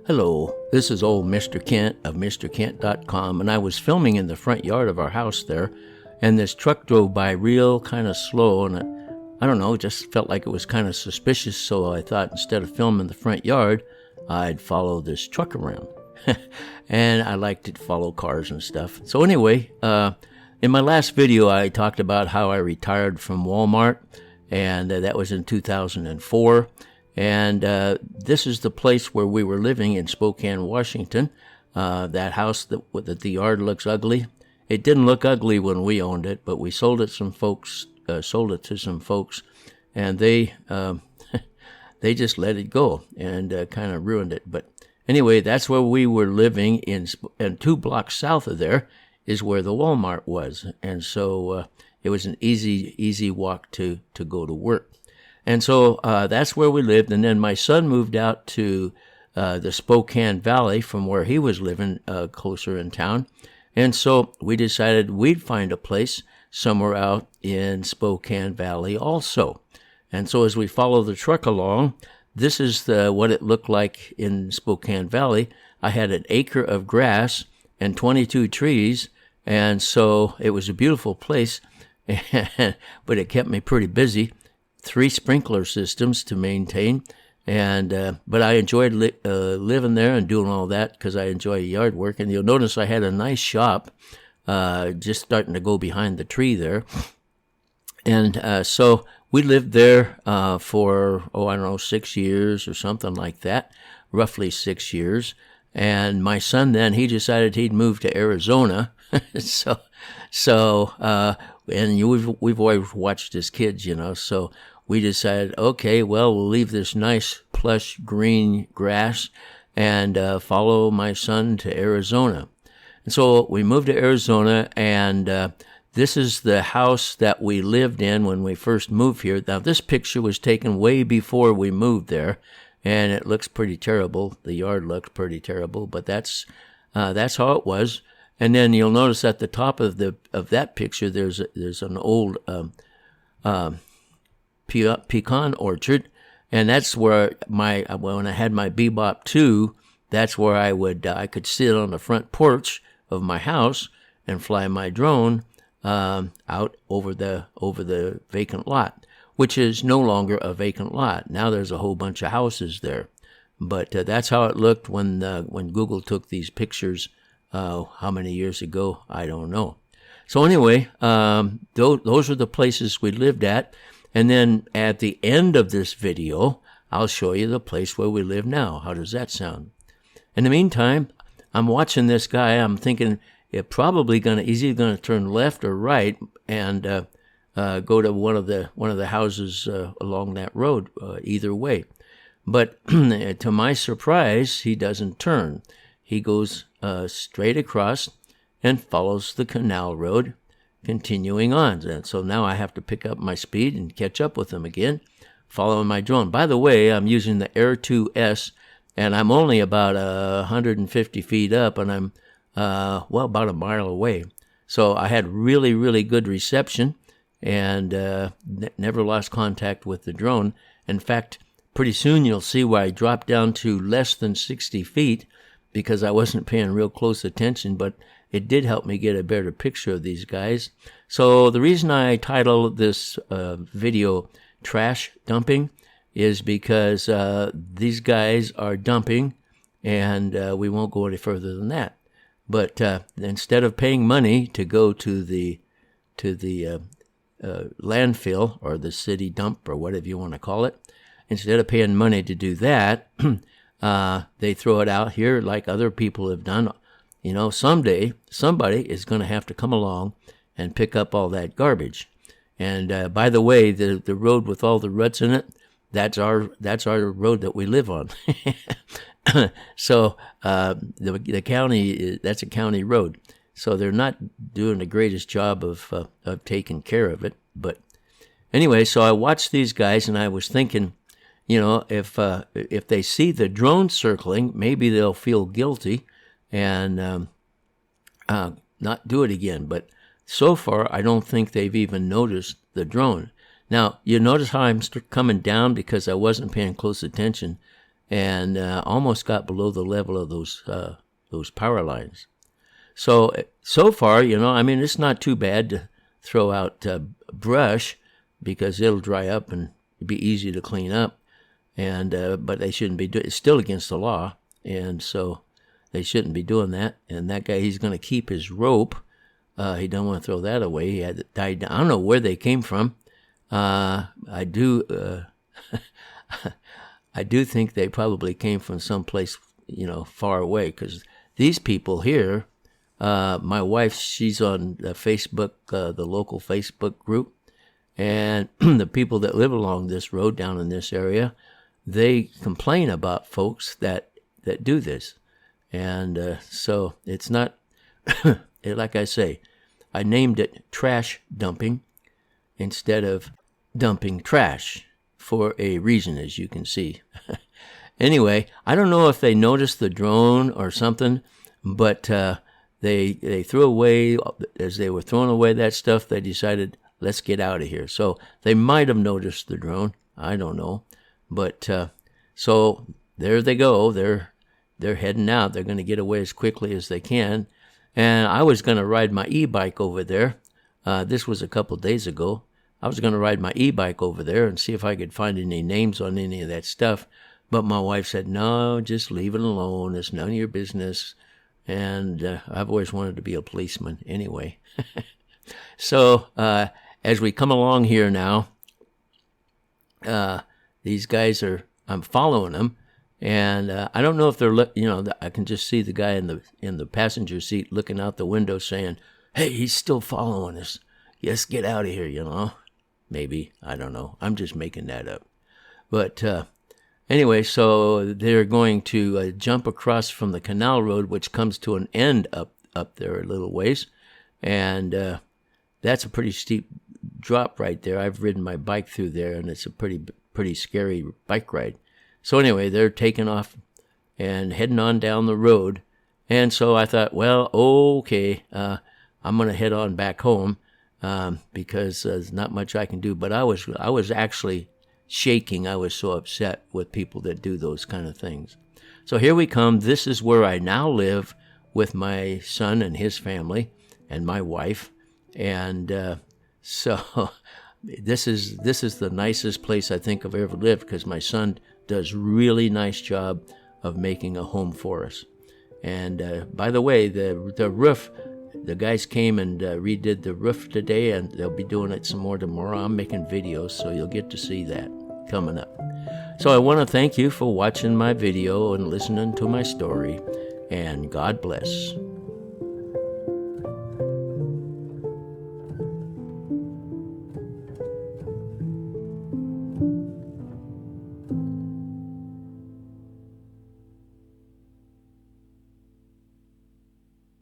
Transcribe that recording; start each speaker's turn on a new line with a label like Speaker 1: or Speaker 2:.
Speaker 1: Hello, this is old Mr. Kent of MrKent.com, and I was filming in the front yard of our house there, and this truck drove by real kind of slow, and I don't know, it just felt like it was kind of suspicious, so I thought instead of filming the front yard, I'd follow this truck around. And I like to follow cars and stuff. So anyway, in my last video, I talked about how I retired from Walmart, and that was in 2004. And this is the place where we were living in Spokane, Washington. That house that the yard looks ugly. It didn't look ugly when we owned it, but we sold it to some folks, and they they just let it go and kind of ruined it. But anyway, that's where we were living, and 2 blocks south of there is where the Walmart was, and so it was an easy walk to go to work. And so that's where we lived. And then my son moved out to the Spokane Valley from where he was living closer in town. And so we decided we'd find a place somewhere out in Spokane Valley also. And so as we follow the truck along, this is what it looked like in Spokane Valley. I had an acre of grass and 22 trees. And so it was a beautiful place, but it kept me pretty busy. 3 sprinkler systems to maintain, and but I enjoyed living there and doing all that because I enjoy yard work. And you'll notice I had a nice shop just starting to go behind the tree there. And so we lived there for, 6 years or something like that, roughly 6 years. And my son then, he decided he'd move to Arizona. And we've always watched as kids, so we decided, okay, well, we'll leave this nice plush green grass and follow my son to Arizona. And so we moved to Arizona, and this is the house that we lived in when we first moved here. Now, this picture was taken way before we moved there, and it looks pretty terrible. The yard looks pretty terrible, but that's how it was. And then you'll notice at the top of that picture, there's an old pecan orchard, and that's where when I had my Bebop 2, that's where I could sit on the front porch of my house and fly my drone out over the vacant lot, which is no longer a vacant lot. Now there's a whole bunch of houses there, but that's how it looked when Google took these pictures. How many years ago, I don't know. So anyway, those are the places we lived at. And then at the end of this video, I'll show you the place where we live now. How does that sound? In the meantime, I'm watching this guy. I'm thinking he's either gonna turn left or right and go to one of the houses along that road. Either way, but to my surprise, he doesn't turn. He goes straight across and follows the canal road, continuing on. And so now I have to pick up my speed and catch up with him again, following my drone. By the way, I'm using the Air 2S, and I'm only about 150 feet up, and I'm about a mile away. So I had really, really good reception, and never lost contact with the drone. In fact, pretty soon you'll see where I dropped down to less than 60 feet, because I wasn't paying real close attention, but it did help me get a better picture of these guys. So the reason I titled this video Trash Dumping is because these guys are dumping, and we won't go any further than that. But instead of paying money to go to the landfill or the city dump or whatever you want to call it, instead of paying money to do that, they throw it out here like other people have done. Someday somebody is going to have to come along and pick up all that garbage. And by the way, the road with all the ruts in it, that's our road that we live on. So the county, that's a county road. So they're not doing the greatest job of taking care of it. But anyway, so I watched these guys, and I was thinking, if they see the drone circling, maybe they'll feel guilty and not do it again. But so far, I don't think they've even noticed the drone. Now, you notice how I'm coming down because I wasn't paying close attention. and almost got below the level of those power lines. So far, I mean, it's not too bad to throw out brush because it'll dry up and be easy to clean up. And but they shouldn't be doing. It's still against the law, and so they shouldn't be doing that. And that guy, he's going to keep his rope. He don't want to throw that away. He had it tied down. I don't know where they came from. I do. I do think they probably came from someplace, far away. Because these people here, my wife, she's on Facebook, the local Facebook group, and the people that live along this road down in this area, they complain about folks that do this. And so it's not, like I say, I named it trash dumping instead of dumping trash for a reason, as you can see. Anyway, I don't know if they noticed the drone or something, but they threw away, as they were throwing away that stuff, they decided, let's get out of here. So they might have noticed the drone. I don't know. But so there they go. They're heading out. They're going to get away as quickly as they can. And I was going to ride my e-bike over there. This was a couple of days ago. I was going to ride my e-bike over there and see if I could find any names on any of that stuff. But my wife said, no, just leave it alone. It's none of your business. And I've always wanted to be a policeman anyway. So as we come along here now, these guys I'm following them, and I don't know if they're, I can just see the guy in the passenger seat looking out the window saying, hey, he's still following us. Yes, get out of here, Maybe, I don't know. I'm just making that up. But anyway, so they're going to jump across from the canal road, which comes to an end up there a little ways, and that's a pretty steep drop right there. I've ridden my bike through there, and it's a pretty scary bike ride. So anyway, they're taking off and heading on down the road. And so I thought, well, okay, I'm going to head on back home because there's not much I can do. But I was actually shaking. I was so upset with people that do those kind of things. So here we come. This is where I now live with my son and his family and my wife. And so this is the nicest place I think I've ever lived, because my son does really nice job of making a home for us. And by the way, the roof, the guys came and redid the roof today, and they'll be doing it some more tomorrow. I'm making videos, so you'll get to see that coming up. So I want to thank you for watching my video and listening to my story, and God bless.